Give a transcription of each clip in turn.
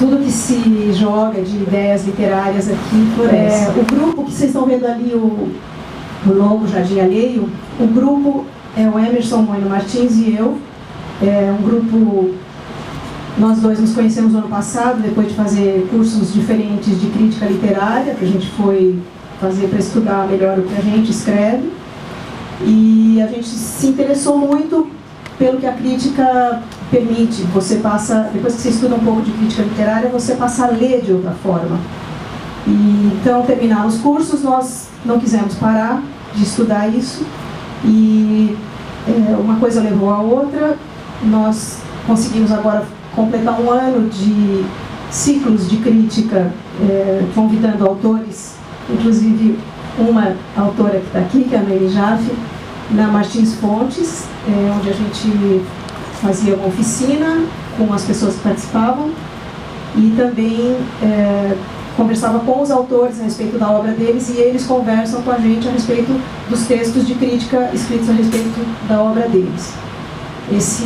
tudo que se joga de ideias literárias aqui floresce. O grupo que vocês estão vendo ali, o logo Jardim Alheio, o grupo é o Emerson Moino Martins e eu. É um grupo, nós dois nos conhecemos no ano passado, depois de fazer cursos diferentes de crítica literária, que a gente foi fazer para estudar melhor o que a gente escreve. E a gente se interessou muito pelo que a crítica permite. Você passa, depois que você estuda um pouco de crítica literária, você passa a ler de outra forma. E, então, terminados os cursos, nós não quisemos parar de estudar isso. E uma coisa levou a outra. Nós conseguimos agora completar um ano de ciclos de crítica, convidando autores, inclusive uma autora que está aqui, que é a Noemi Jaffe, na Martins Fontes, onde a gente fazia uma oficina com as pessoas que participavam e também conversava com os autores a respeito da obra deles e eles conversam com a gente a respeito dos textos de crítica escritos a respeito da obra deles. Esse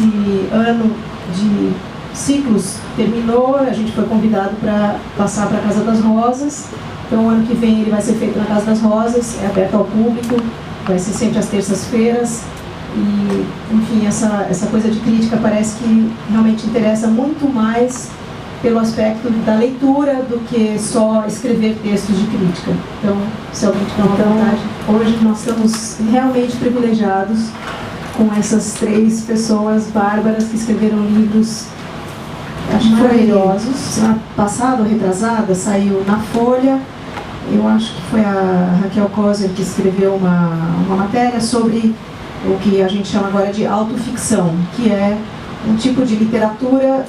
ano de ciclos terminou, a gente foi convidado para passar para a Casa das Rosas. Então, o ano que vem ele vai ser feito na Casa das Rosas, é aberto ao público, vai ser sempre às terças-feiras. E, enfim, essa coisa de crítica parece que realmente interessa muito mais pelo aspecto da leitura do que só escrever textos de crítica. Então, se alguém tiver uma vontade, hoje nós estamos realmente privilegiados com essas 3 pessoas bárbaras que escreveram livros maravilhosos. Semana passada ou retrasada saiu na Folha, eu acho que foi a Raquel Koser que escreveu uma matéria sobre o que a gente chama agora de autoficção, que é um tipo de literatura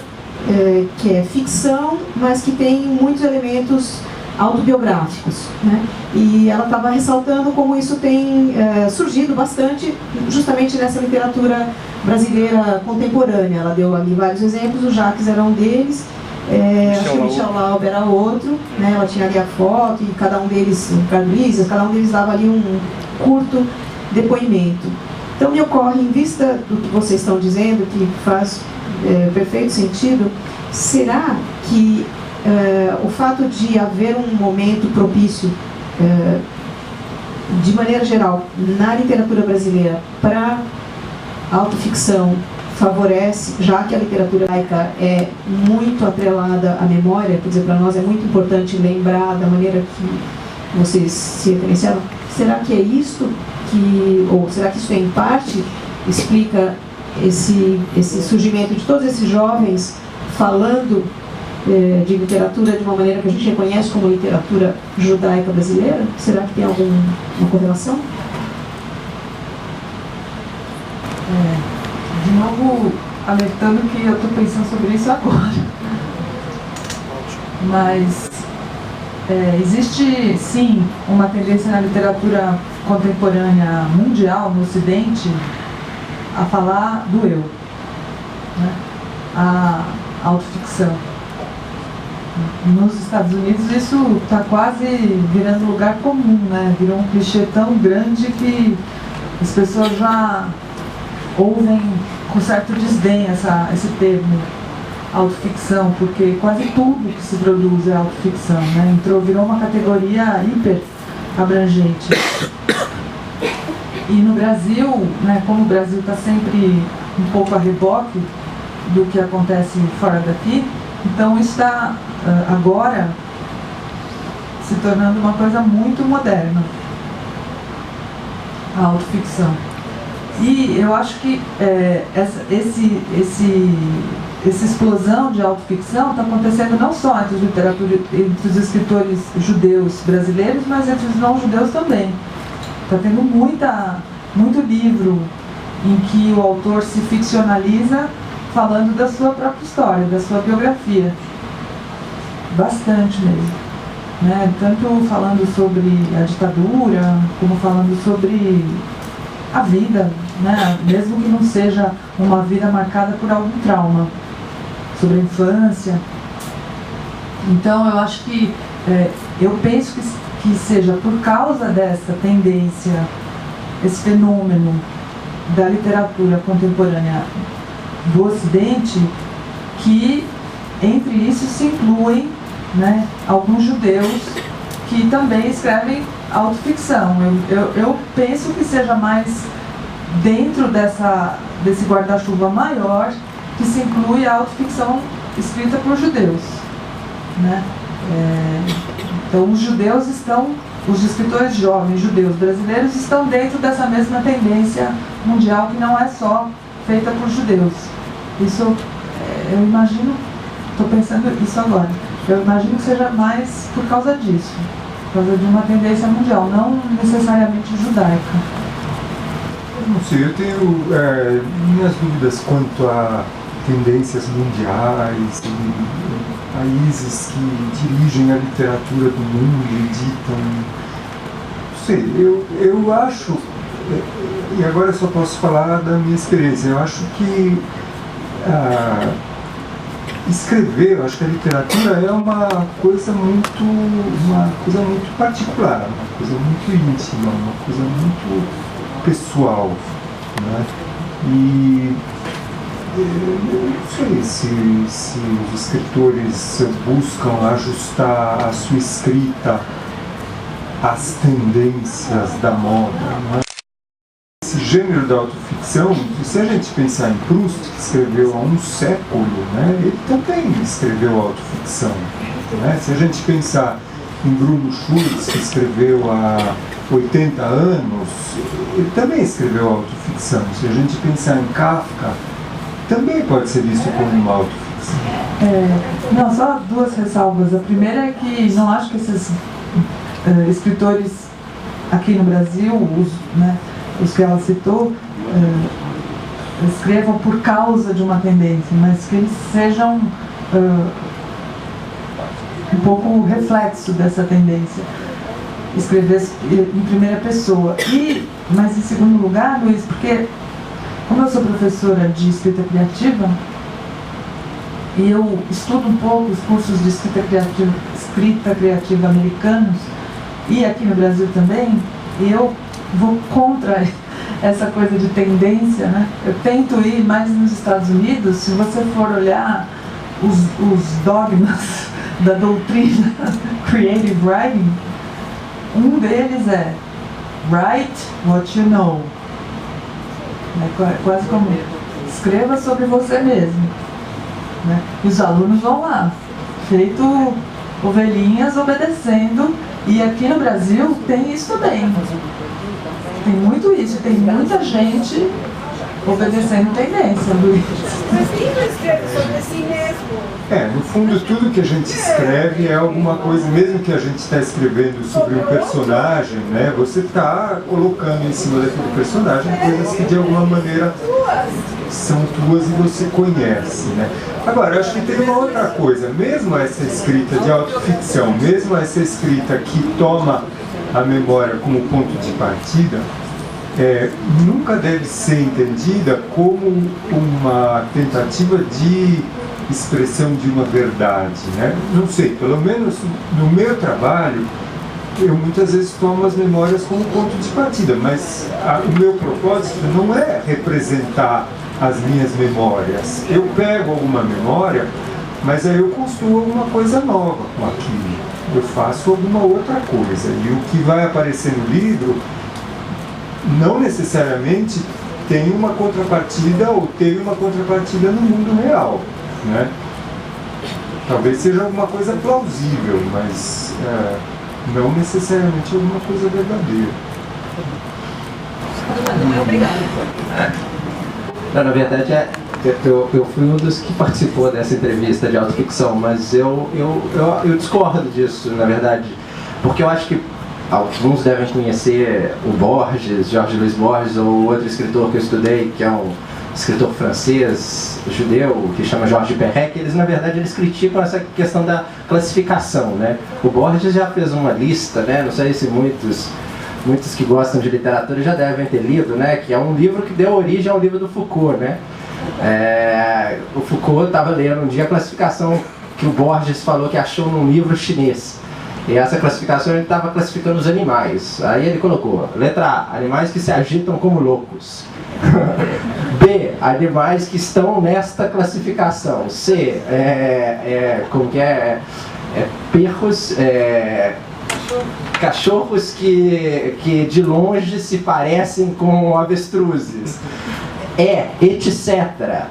que é ficção, mas que tem muitos elementos autobiográficos, né? E ela estava ressaltando como isso tem surgido bastante justamente nessa literatura brasileira contemporânea. Ela deu ali vários exemplos, o Jacques era um deles, acho que o Michel Laub era outro, né? Ela tinha ali a foto e cada um deles, cada um deles dava ali um curto depoimento. Então me ocorre, em vista do que vocês estão dizendo, que faz perfeito sentido, será que o fato de haver um momento propício, de maneira geral, na literatura brasileira para autoficção favorece, já que a literatura laica é muito atrelada à memória, quer dizer, para nós é muito importante lembrar da maneira que vocês se referenciaram. Será que é isto ou será que isso em parte explica esse surgimento de todos esses jovens falando de literatura de uma maneira que a gente reconhece como literatura judaica brasileira? Será que tem alguma correlação? De novo, alertando que eu estou pensando sobre isso agora. Mas existe, sim, uma tendência na literatura contemporânea mundial, no Ocidente, a falar do eu, né? A autoficção. Nos Estados Unidos isso está quase virando lugar comum, né? Virou um clichê tão grande que as pessoas já ouvem com certo desdém esse termo autoficção, porque quase tudo que se produz é autoficção, né? Virou uma categoria hiper abrangente. E no Brasil, né, como o Brasil está sempre um pouco a reboque do que acontece fora daqui, então isso está agora se tornando uma coisa muito moderna, a autoficção. E eu acho que essa explosão de autoficção está acontecendo não só entre os escritores judeus brasileiros, mas entre os não-judeus também. Está tendo muito livro em que o autor se ficcionaliza falando da sua própria história, da sua biografia. Bastante mesmo, né? Tanto falando sobre a ditadura, como falando sobre a vida, né? Mesmo que não seja uma vida marcada por algum trauma, sobre a infância. Então eu acho que, eu penso que seja por causa dessa tendência, esse fenômeno da literatura contemporânea do Ocidente, que entre isso se incluem, né, alguns judeus que também escrevem autoficção. Eu penso que seja mais dentro desse guarda-chuva maior que se inclui a autoficção escrita por judeus, né? Então os escritores jovens judeus brasileiros estão dentro dessa mesma tendência mundial que não é só feita por judeus. Isso, eu imagino, estou pensando isso agora, eu imagino que seja mais por causa disso, por causa de uma tendência mundial, não necessariamente judaica. Eu não sei, eu tenho minhas dúvidas quanto a tendências mundiais e países que dirigem a literatura do mundo e editam. Não sei, eu acho, e agora eu só posso falar da minha experiência, eu acho que escrever, eu acho que a literatura é uma coisa muito particular, uma coisa muito íntima, uma coisa muito pessoal, né? E eu não sei se os escritores buscam ajustar a sua escrita às tendências da moda, né? Esse gênero da autoficção, se a gente pensar em Proust, que escreveu há um século, né, ele também escreveu autoficção, né? Se a gente pensar em Bruno Schulz, que escreveu há 80 anos, ele também escreveu autoficção. Se a gente pensar em Kafka, também pode ser visto como uma autoficção. Não, só duas ressalvas. A primeira é que não acho que esses escritores aqui no Brasil, os que ela citou, escrevam por causa de uma tendência, mas que eles sejam um pouco reflexo dessa tendência. Escrever em primeira pessoa. Mas em segundo lugar, Luiz, porque como eu sou professora de escrita criativa, e eu estudo um pouco os cursos de escrita criativa americanos, e aqui no Brasil também, e eu vou contra essa coisa de tendência, né? Eu tento ir mais nos Estados Unidos. Se você for olhar os dogmas da doutrina Creative Writing, um deles é Write what you know. É quase como escreva sobre você mesmo, né? E os alunos vão lá, feito ovelhinhas obedecendo. E aqui no Brasil tem isso também. Tem muito isso, tem muita gente obedecendo tendência, Luiz. Mas quem não escreve sobre si mesmo? No fundo, tudo que a gente escreve é alguma coisa, mesmo que a gente está escrevendo sobre um personagem, né? Você está colocando em cima daquele personagem coisas que de alguma maneira são tuas e você conhece, né? Agora, eu acho que tem uma outra coisa, mesmo essa escrita de autoficção, mesmo essa escrita que toma a memória como ponto de partida, nunca deve ser entendida como uma tentativa de expressão de uma verdade, né? Não sei, pelo menos no meu trabalho, eu muitas vezes tomo as memórias como ponto de partida, mas o meu propósito não é representar as minhas memórias. Eu pego alguma memória, mas aí eu construo alguma coisa nova com aquilo. Eu faço alguma outra coisa. E o que vai aparecer no livro não necessariamente tem uma contrapartida ou teve uma contrapartida no mundo real, né? Talvez seja alguma coisa plausível, mas não necessariamente alguma coisa verdadeira. Obrigada. Na verdade, eu fui um dos que participou dessa entrevista de autoficção, mas eu discordo disso, na verdade, porque eu acho que alguns devem conhecer o Borges, Jorge Luiz Borges, ou outro escritor que eu estudei, que é um escritor francês, judeu, que chama Georges Perec. Eles, na verdade, eles criticam essa questão da classificação, né? O Borges já fez uma lista, né? Não sei se muitos que gostam de literatura já devem ter lido, né? Que é um livro que deu origem ao livro do Foucault, né? O Foucault estava lendo um dia a classificação que o Borges falou que achou num livro chinês. E essa classificação ele estava classificando os animais. Aí ele colocou, letra A, animais que se agitam como loucos. B, animais que estão nesta classificação. C, como que é? Perros, cachorros que de longe se parecem com avestruzes. Etc.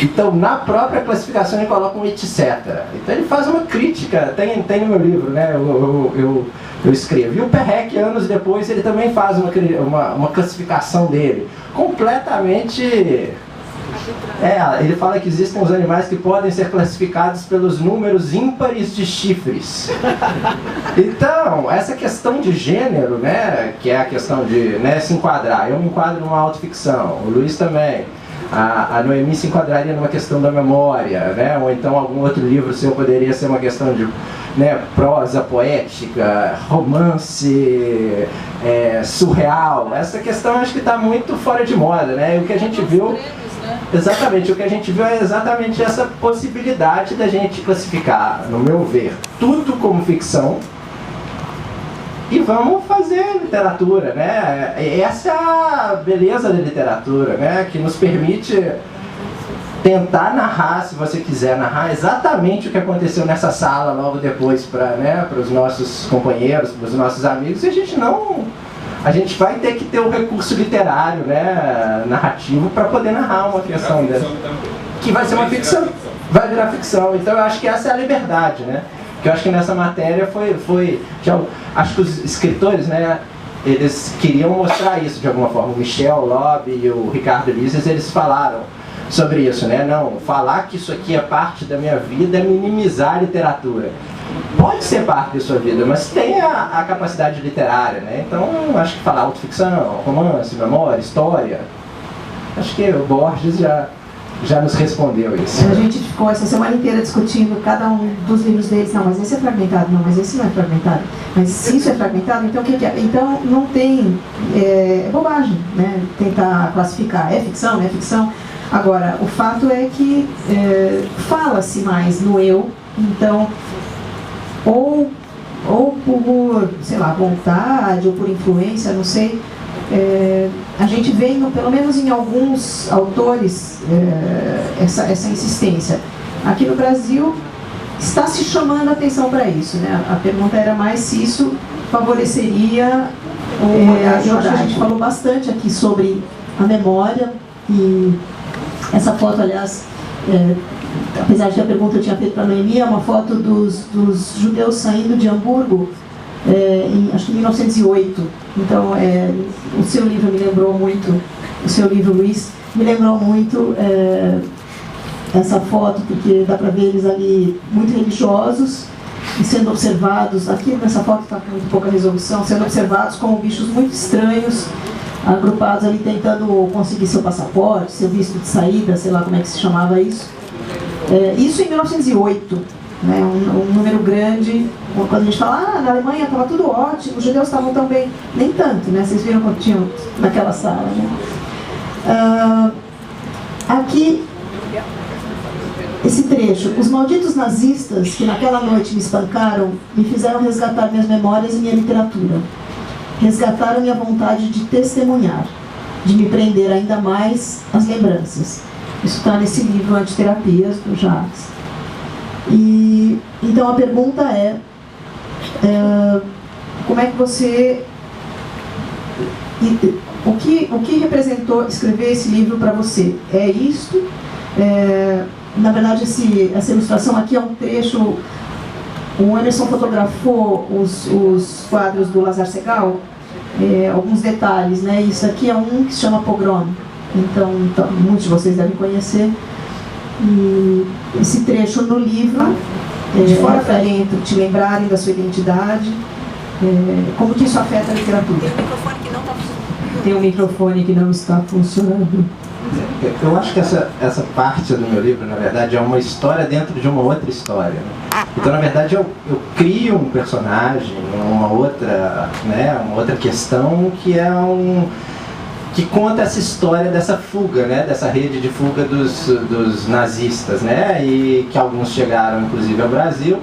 Então, na própria classificação ele coloca um etc. Então ele faz uma crítica, tem no meu livro, né? Eu escrevo. E o Perrec, anos depois, ele também faz uma classificação dele, completamente... ele fala que existem os animais que podem ser classificados pelos números ímpares de chifres. Então, essa questão de gênero, né, que é a questão de, né, se enquadrar. Eu me enquadro numa autoficção, o Luiz também. A Noemi se enquadraria numa questão da memória, né? Ou então algum outro livro seu poderia ser uma questão de, né, prosa poética, romance, surreal. Essa questão acho que está muito fora de moda, né? E o que a gente viu, exatamente, o que a gente viu é exatamente essa possibilidade da gente classificar, no meu ver, tudo como ficção. E vamos fazer literatura, né? Essa é a beleza da literatura, né? Que nos permite tentar narrar, se você quiser narrar, exatamente o que aconteceu nessa sala logo depois para, né, os nossos companheiros, para os nossos amigos. E a gente vai ter que ter um recurso literário, né, narrativo, para poder narrar uma questão dessa. Que vai ser uma ficção, vai virar ficção. Então eu acho que essa é a liberdade, né? Que eu acho que nessa matéria acho que os escritores, né, eles queriam mostrar isso de alguma forma. O Michel Loeb e o Ricardo Ulisses, eles falaram sobre isso, né? Não, falar que isso aqui é parte da minha vida é minimizar a literatura. Pode ser parte da sua vida, mas tem a capacidade literária, né? Então, acho que falar autoficção, romance, memória, história, acho que o Borges já nos respondeu isso. A gente ficou essa semana inteira discutindo cada um dos livros deles. Não, mas esse é fragmentado. Não, mas esse não é fragmentado. Mas se isso é fragmentado, então o que é? Então não tem... É bobagem, né? Tentar classificar. É ficção, não é ficção. Agora, o fato é que fala-se mais no eu. Então, ou por, sei lá, vontade, ou por influência, não sei... a gente vê, pelo menos em alguns autores, essa insistência. Aqui no Brasil está se chamando a atenção para isso, né? A pergunta era mais se isso favoreceria eu acho que a gente falou bastante aqui sobre a memória, e essa foto, aliás, apesar de que a pergunta eu tinha feito para a Noemi, é uma foto dos judeus saindo de Hamburgo, acho que em 1908. Então, o seu livro me lembrou muito, o seu livro, Luiz, me lembrou muito essa foto, porque dá para ver eles ali muito religiosos e sendo observados, aqui nessa foto está com muito pouca resolução, sendo observados como bichos muito estranhos, agrupados ali tentando conseguir seu passaporte, seu visto de saída, sei lá como é que se chamava isso. Isso em 1908. Né, um número grande. Quando a gente fala, na Alemanha estava tudo ótimo, os judeus estavam tão bem, nem tanto, né? Vocês viram quando tinham naquela sala, né? Aqui, esse trecho: os malditos nazistas que naquela noite me espancaram me fizeram resgatar minhas memórias e minha literatura. Resgataram minha vontade de testemunhar, de me prender ainda mais às lembranças. Isso está nesse livro Antiterapias, do Jacques. E então a pergunta como é que você... O que representou escrever esse livro para você? É isto? Na verdade, essa ilustração aqui é um trecho... O Emerson fotografou os quadros do Lazar Segal, alguns detalhes, né? Isso aqui é um que se chama Pogrom. Então muitos de vocês devem conhecer. E esse trecho no livro, de fora para dentro, te lembrarem da sua identidade, como que isso afeta a literatura? Tem um microfone que não está funcionando. Eu acho que essa parte do meu livro, na verdade, é uma história dentro de uma outra história. Então, na verdade, eu crio um personagem, uma outra questão que conta essa história dessa fuga, né, dessa rede de fuga dos nazistas, né, e que alguns chegaram, inclusive, ao Brasil,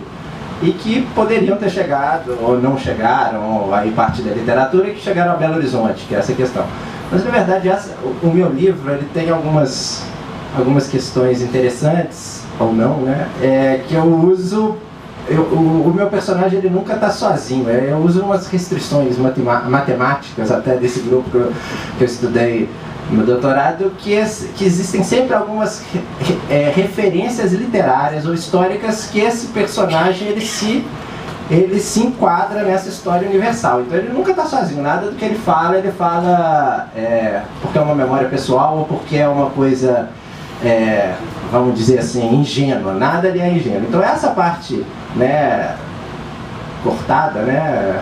e que poderiam ter chegado, ou não chegaram, ou aí parte da literatura, e que chegaram a Belo Horizonte, que é essa questão. Mas na verdade o meu livro ele tem algumas questões interessantes, ou não, né? Que eu uso. O meu personagem ele nunca está sozinho. Eu uso umas restrições matemáticas até desse grupo que eu estudei no doutorado, que existem sempre algumas referências literárias ou históricas que esse personagem ele se enquadra nessa história universal. Então ele nunca está sozinho. Nada do que ele fala porque é uma memória pessoal ou porque é uma coisa, vamos dizer assim, ingênua. Nada ali é ingênuo. Então essa parte, né, cortada, né,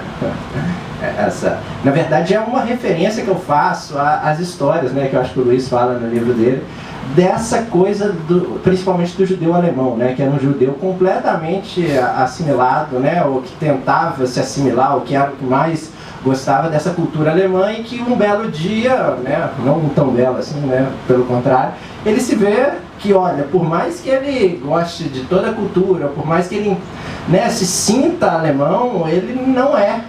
na verdade é uma referência que eu faço às histórias, né, que eu acho que o Luiz fala no livro dele, dessa coisa, principalmente do judeu alemão, né, que era um judeu completamente assimilado, né, ou que tentava se assimilar, ou que era o que mais gostava dessa cultura alemã, e que um belo dia, né, não tão belo assim, né, pelo contrário, ele se vê que, olha, por mais que ele goste de toda a cultura, por mais que ele, né, se sinta alemão, ele não é.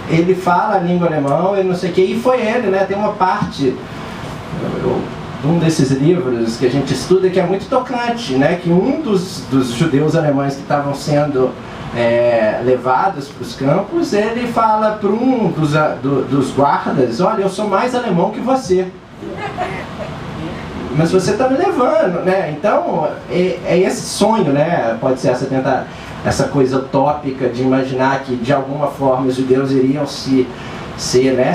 Ele fala a língua alemã, e não sei o que, e foi ele, né, tem uma parte, um desses livros que a gente estuda que é muito tocante, né, que um dos judeus alemães que estavam sendo levados para os campos, ele fala para um dos guardas: olha, eu sou mais alemão que você, mas você está me levando, né? Então é esse sonho, né? Pode ser essa coisa utópica de imaginar que de alguma forma os judeus iriam se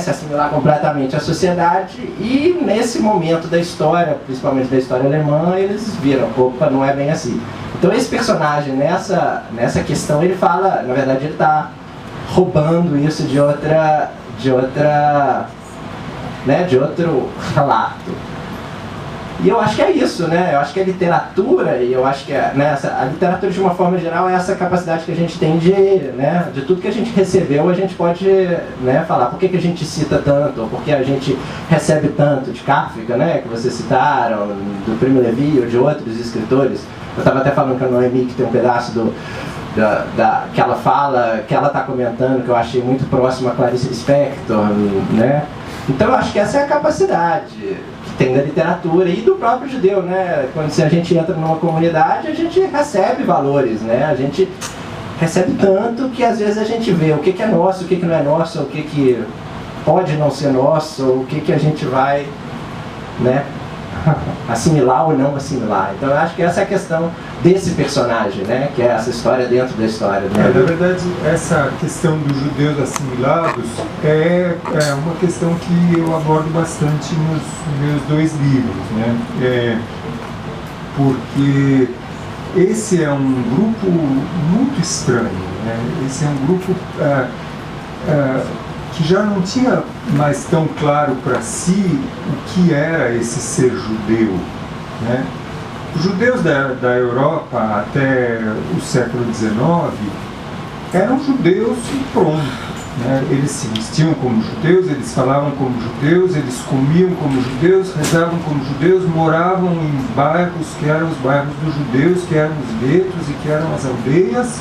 assimilar completamente à sociedade, e nesse momento da história, principalmente da história alemã, eles viram: opa, não é bem assim. Então esse personagem, nessa questão, ele fala, na verdade ele está roubando isso de outro relato. E eu acho que é isso, né? Eu acho que a literatura, e eu acho que a literatura de uma forma geral é essa capacidade que a gente tem de tudo que a gente recebeu, a gente pode, né, falar por que a gente cita tanto, ou por que a gente recebe tanto de Kafka, né, que vocês citaram, do Primo Levi ou de outros escritores. Eu estava até falando com a Noemi que tem um pedaço que ela fala, que ela está comentando, que eu achei muito próximo a Clarice Lispector, né? Então eu acho que essa é a capacidade que tem da literatura e do próprio judeu, né? Quando a gente entra numa comunidade, a gente recebe valores, né? A gente recebe tanto que às vezes a gente vê o que é nosso, o que não é nosso, o que pode não ser nosso, o que a gente vai, né, assimilar ou não assimilar. Então eu acho que essa é a questão desse personagem, né, que é essa história dentro da história, né? Na verdade, essa questão dos judeus assimilados é uma questão que eu abordo bastante nos meus dois livros, né? Porque esse é um grupo muito estranho, né? Esse é um grupo que já não tinha mais tão claro para si o que era esse ser judeu, né? Os judeus da Europa até o século XIX eram judeus e pronto, né? Eles se vestiam como judeus, eles falavam como judeus, eles comiam como judeus, rezavam como judeus, moravam em bairros que eram os bairros dos judeus, que eram os guetos e que eram as aldeias.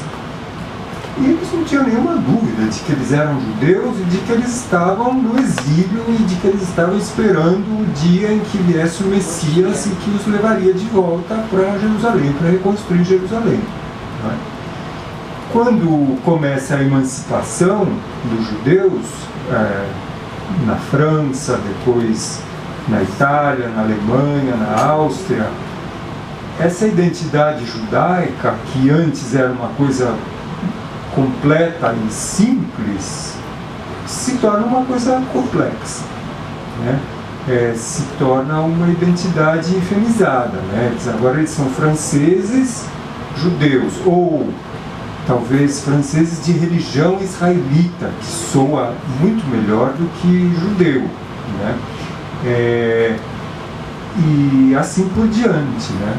E eles não tinham nenhuma dúvida de que eles eram judeus e de que eles estavam no exílio e de que eles estavam esperando o dia em que viesse o Messias e que os levaria de volta para Jerusalém, para reconstruir Jerusalém, né? Quando começa a emancipação dos judeus, na França, depois na Itália, na Alemanha, na Áustria, essa identidade judaica, que antes era uma coisa completa e simples, se torna uma coisa complexa, né? Se torna uma identidade femizada, né? Agora eles são franceses judeus, ou talvez franceses de religião israelita, que soa muito melhor do que judeu, né? E assim por diante, né?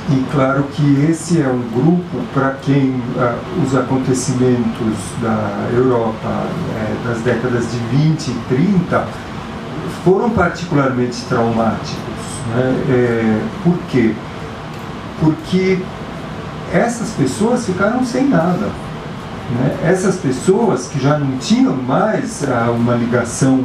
E claro que esse é um grupo para quem os acontecimentos da Europa das décadas de 20 e 30 foram particularmente traumáticos, né? Por quê? Porque essas pessoas ficaram sem nada, né? Essas pessoas que já não tinham mais uma ligação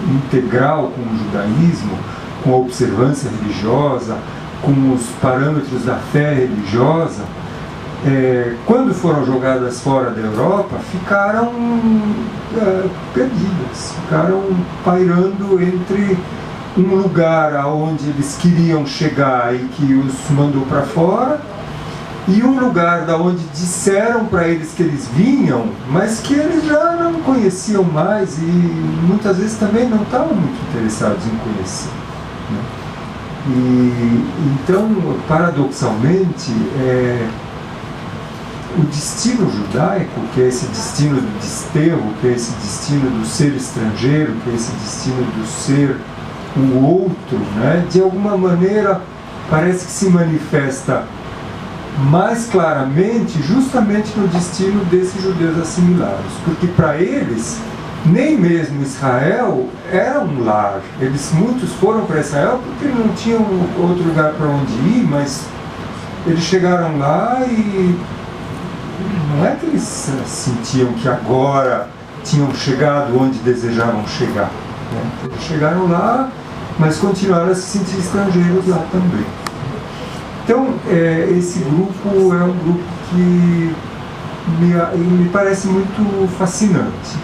integral com o judaísmo, com a observância religiosa, com os parâmetros da fé religiosa, quando foram jogadas fora da Europa, ficaram perdidas, ficaram pairando entre um lugar aonde eles queriam chegar e que os mandou para fora, e um lugar da onde disseram para eles que eles vinham, mas que eles já não conheciam mais e muitas vezes também não estavam muito interessados em conhecer, né? E então, paradoxalmente, o destino judaico, que é esse destino do desterro, que é esse destino do ser estrangeiro, que é esse destino do ser o outro, né, de alguma maneira parece que se manifesta mais claramente justamente no destino desses judeus assimilados, porque para eles nem mesmo Israel era um lar. Muitos foram para Israel porque não tinham outro lugar para onde ir, mas eles chegaram lá e não é que eles sentiam que agora tinham chegado onde desejavam chegar, né? Eles chegaram lá, mas continuaram a se sentir estrangeiros lá também. Então, esse grupo é um grupo que me parece muito fascinante.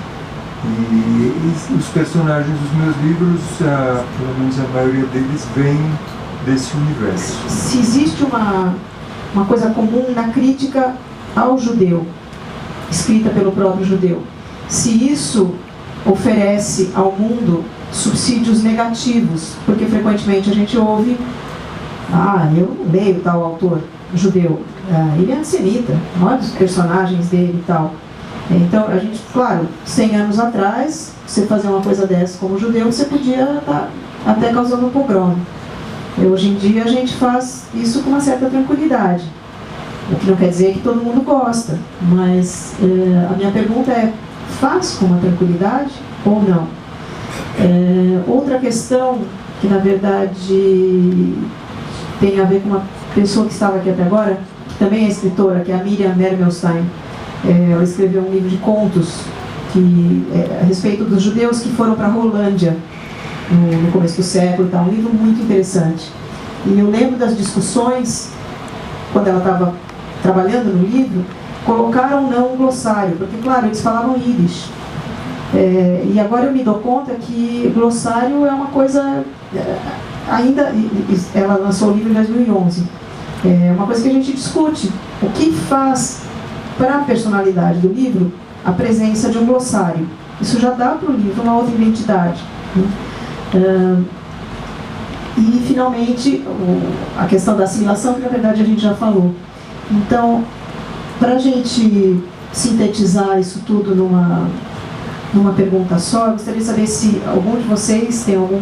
E os personagens dos meus livros, pelo menos a maioria deles, vem desse universo. Se existe uma coisa comum na crítica ao judeu, escrita pelo próprio judeu, se isso oferece ao mundo subsídios negativos, porque frequentemente a gente ouve: eu não leio tal autor judeu, ele é antissemita, olha os personagens dele e tal. Então, a gente, claro, 100 anos atrás, você fazer uma coisa dessa como judeu, você podia estar até causando um pogrom. Hoje em dia a gente faz isso com uma certa tranquilidade, o que não quer dizer que todo mundo gosta, mas a minha pergunta é: faz com uma tranquilidade ou não? Outra questão que na verdade tem a ver com uma pessoa que estava aqui até agora, que também é escritora, que é a Miriam Mermelstein. Ela escreveu um livro de contos a respeito dos judeus que foram para a Rolândia no começo do século, um livro muito interessante. E eu lembro das discussões, quando ela estava trabalhando no livro, colocaram ou não um glossário, porque claro, eles falavam Yiddish. E agora eu me dou conta que glossário é uma coisa, ainda, ela lançou o livro em 2011, é uma coisa que a gente discute. O que faz para a personalidade do livro a presença de um glossário? Isso já dá para o livro uma outra identidade, né? E finalmente a questão da assimilação, que na verdade a gente já falou. Então, para a gente sintetizar isso tudo numa pergunta só, eu gostaria de saber se algum de vocês tem algum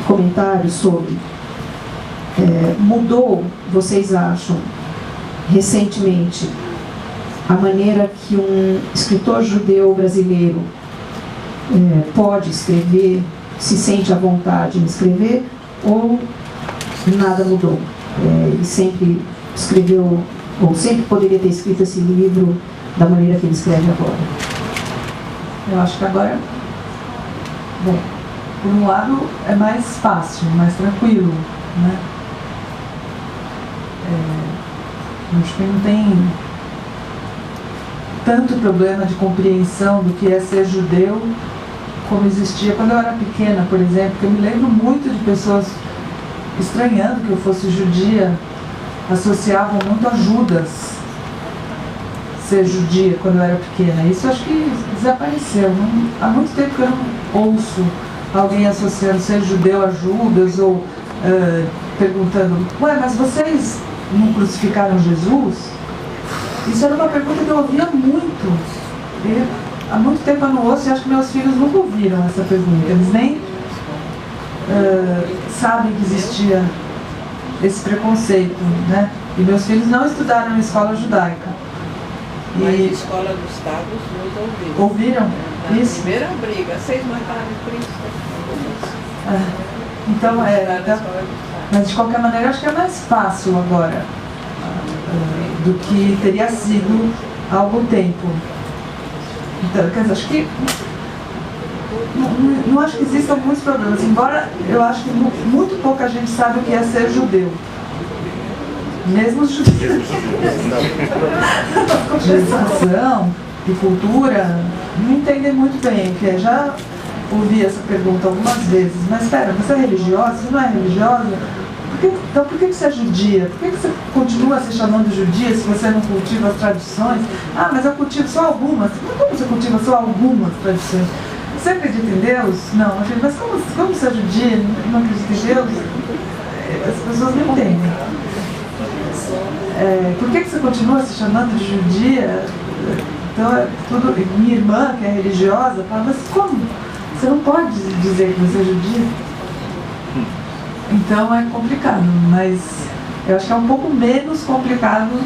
comentário sobre mudou, vocês acham, recentemente, a maneira que um escritor judeu brasileiro pode escrever, se sente à vontade em escrever, ou nada mudou? Ele sempre escreveu, ou sempre poderia ter escrito esse livro da maneira que ele escreve agora? Eu acho que agora, bom, por um lado é mais fácil, mais tranquilo, né? Acho que não tem tanto problema de compreensão do que é ser judeu como existia quando eu era pequena, por exemplo, que eu me lembro muito de pessoas estranhando que eu fosse judia, associavam muito a Judas ser judia quando eu era pequena. Isso acho que desapareceu. Há muito tempo que eu não ouço alguém associando ser judeu a Judas, ou perguntando: mas vocês não crucificaram Jesus? Isso era uma pergunta que eu ouvia muito. E há muito tempo eu não ouço, e acho que meus filhos nunca ouviram essa pergunta. Eles nem sabem que existia esse preconceito, né? E meus filhos não estudaram em escola judaica. Mas a escola dos Estados nos ouviram? Isso? Primeira briga, 6 mataram Cristo. Então, mas de qualquer maneira, acho que é mais fácil agora do que teria sido há algum tempo. Então, quer dizer, acho que não acho que existam muitos problemas, embora eu acho que muito pouca gente sabe o que é ser judeu. Mesmo os judeus. De educação, de cultura, não entendem muito bem o que é. Já ouvi essa pergunta algumas vezes, mas espera, você é religiosa? Você não é religiosa? Então por que você é judia? Por que você continua se chamando judia se você não cultiva as tradições? Ah, mas eu cultivo só algumas. Mas como você cultiva só algumas tradições? Você acredita em Deus? Não. Mas como você é judia e não acredita em Deus? As pessoas não entendem. Por que você continua se chamando de judia? Então, minha irmã, que é religiosa, fala, mas como? Você não pode dizer que você é judia? Então é complicado, mas eu acho que é um pouco menos complicado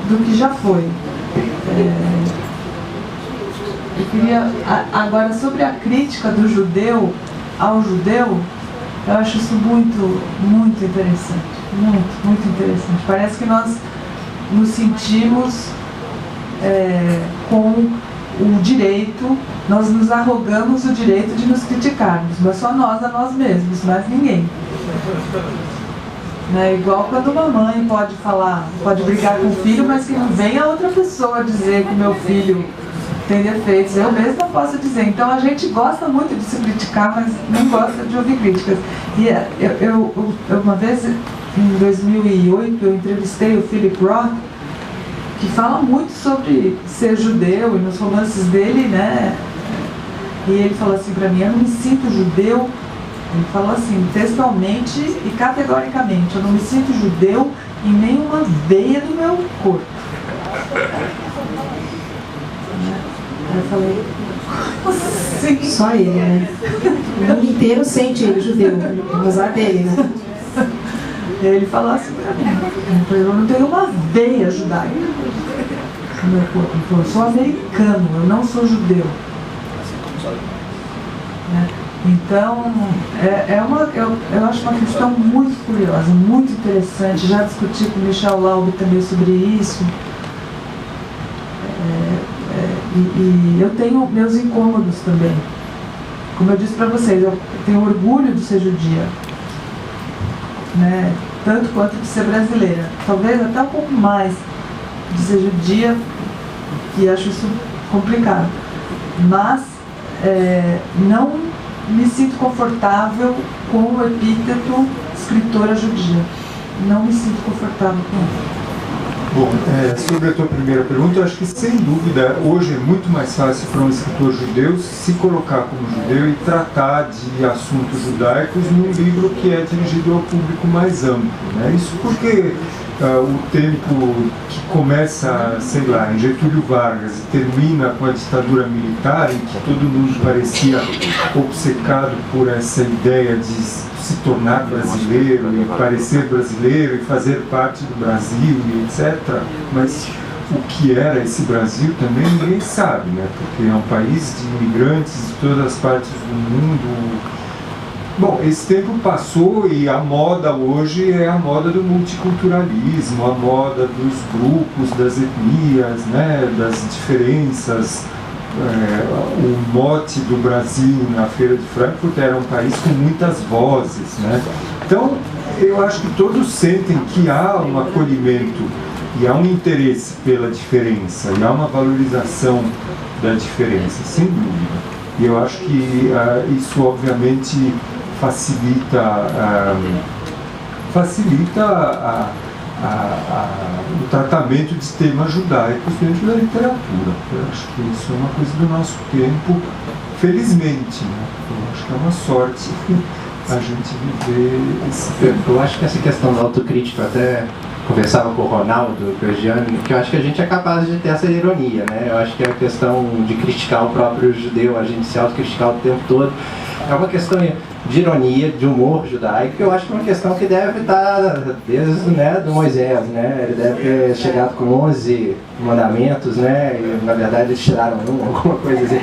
do que já foi. Eu queria, agora, sobre a crítica do judeu ao judeu, eu acho isso muito, muito interessante. Muito, muito interessante. Parece que nós nos sentimos com o direito, nós nos arrogamos o direito de nos criticarmos, mas só nós a nós mesmos, mais ninguém. Igual quando uma mãe pode falar, pode brigar com o filho, mas que não venha outra pessoa dizer que meu filho tem defeitos, eu mesma posso dizer. Então a gente gosta muito de se criticar, mas não gosta de ouvir críticas. E eu uma vez, em 2008, eu entrevistei o Philip Roth, que fala muito sobre ser judeu, e nos romances dele, né? E ele falou assim pra mim, eu não me sinto judeu, ele falou assim, textualmente e categoricamente, eu não me sinto judeu em nenhuma veia do meu corpo. Aí eu falei, assim? Só ele, né? O mundo inteiro sente ele judeu, apesar dele, né? E ele falou assim pra mim, eu não tenho uma veia judaica no meu corpo. Ele falou, eu sou americano, eu não sou judeu. Então, eu acho uma questão muito curiosa, muito interessante. Já discuti com o Michel Laube também sobre isso. E eu tenho meus incômodos também. Como eu disse para vocês, eu tenho orgulho de ser judia. Né? Tanto quanto de ser brasileira, talvez até um pouco mais de ser judia, e acho isso complicado, mas não me sinto confortável com o epíteto escritora judia, não me sinto confortável com isso. Bom, sobre a tua primeira pergunta, eu acho que sem dúvida hoje é muito mais fácil para um escritor judeu se colocar como judeu e tratar de assuntos judaicos num livro que é dirigido ao público mais amplo, né? Isso porque o tempo que começa, sei lá, em Getúlio Vargas e termina com a ditadura militar, em que todo mundo parecia obcecado por essa ideia de se tornar brasileiro e parecer brasileiro e fazer parte do Brasil e etc. Mas o que era esse Brasil também ninguém sabe, né? Porque é um país de imigrantes de todas as partes do mundo. Bom, esse tempo passou e a moda hoje é a moda do multiculturalismo, a moda dos grupos, das etnias, né? Das diferenças. O mote do Brasil na Feira de Frankfurt era um país com muitas vozes, né? Então, eu acho que todos sentem que há um acolhimento e há um interesse pela diferença, e há uma valorização da diferença, sem dúvida. E eu acho que isso, obviamente, facilita o tratamento de temas judaicos dentro da literatura. Eu acho que isso é uma coisa do nosso tempo, felizmente, né? Eu acho que é uma sorte a gente viver esse tempo. Eu acho que essa questão da autocrítica, eu até conversava com o Ronaldo Bergiani, que eu acho que a gente é capaz de ter essa ironia, né? Eu acho que a questão de criticar o próprio judeu, a gente se autocriticar o tempo todo, é uma questão de ironia, de humor judaico, que eu acho que é uma questão que deve estar desde, né, do Moisés, né? Ele deve ter chegado com 11 mandamentos, né? E na verdade eles tiraram alguma coisa assim.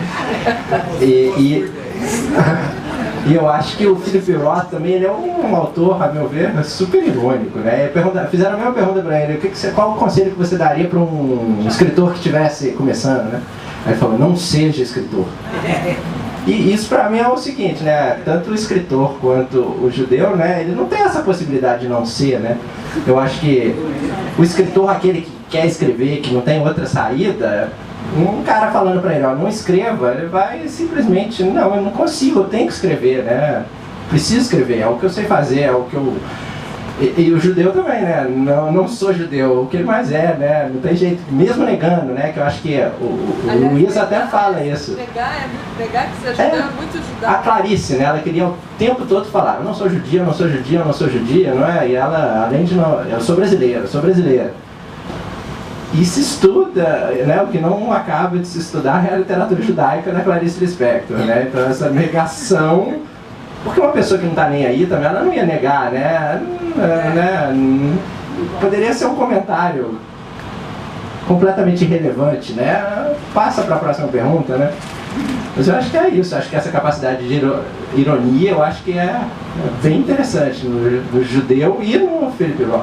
E eu acho que o Philip Roth também, ele é um autor, a meu ver, super irônico, né? Fizeram a mesma pergunta para ele, qual o conselho que você daria para um escritor que estivesse começando, né? Aí ele falou, não seja escritor. E isso para mim é o seguinte, né? Tanto o escritor quanto o judeu, né? Ele não tem essa possibilidade de não ser, né? Eu acho que o escritor, aquele que quer escrever, que não tem outra saída, um cara falando para ele, ó, não escreva, ele vai simplesmente, não, eu não consigo, eu tenho que escrever, né? Preciso escrever, é o que eu sei fazer, é o que eu... E o judeu também, né? Não sou judeu, o que ele mais é, né? Não tem jeito, mesmo negando, né? Que eu acho que o Luiz até fala isso. Negar que ser judeu é muito judeu. A Clarice, né? Ela queria o tempo todo falar, eu não sou judia, eu não sou judia, eu não sou judia, não é? E ela, além de não... Eu sou brasileira, eu sou brasileira. E se estuda, né? O que não acaba de se estudar é a literatura judaica da Clarice Lispector, né? Então essa negação... Porque uma pessoa que não está nem aí também, ela não ia negar, né? Poderia ser um comentário completamente irrelevante, né? Passa para a próxima pergunta, né? Mas eu acho que é isso, acho que essa capacidade de ironia, eu acho que é bem interessante no judeu e no Felipe Ló.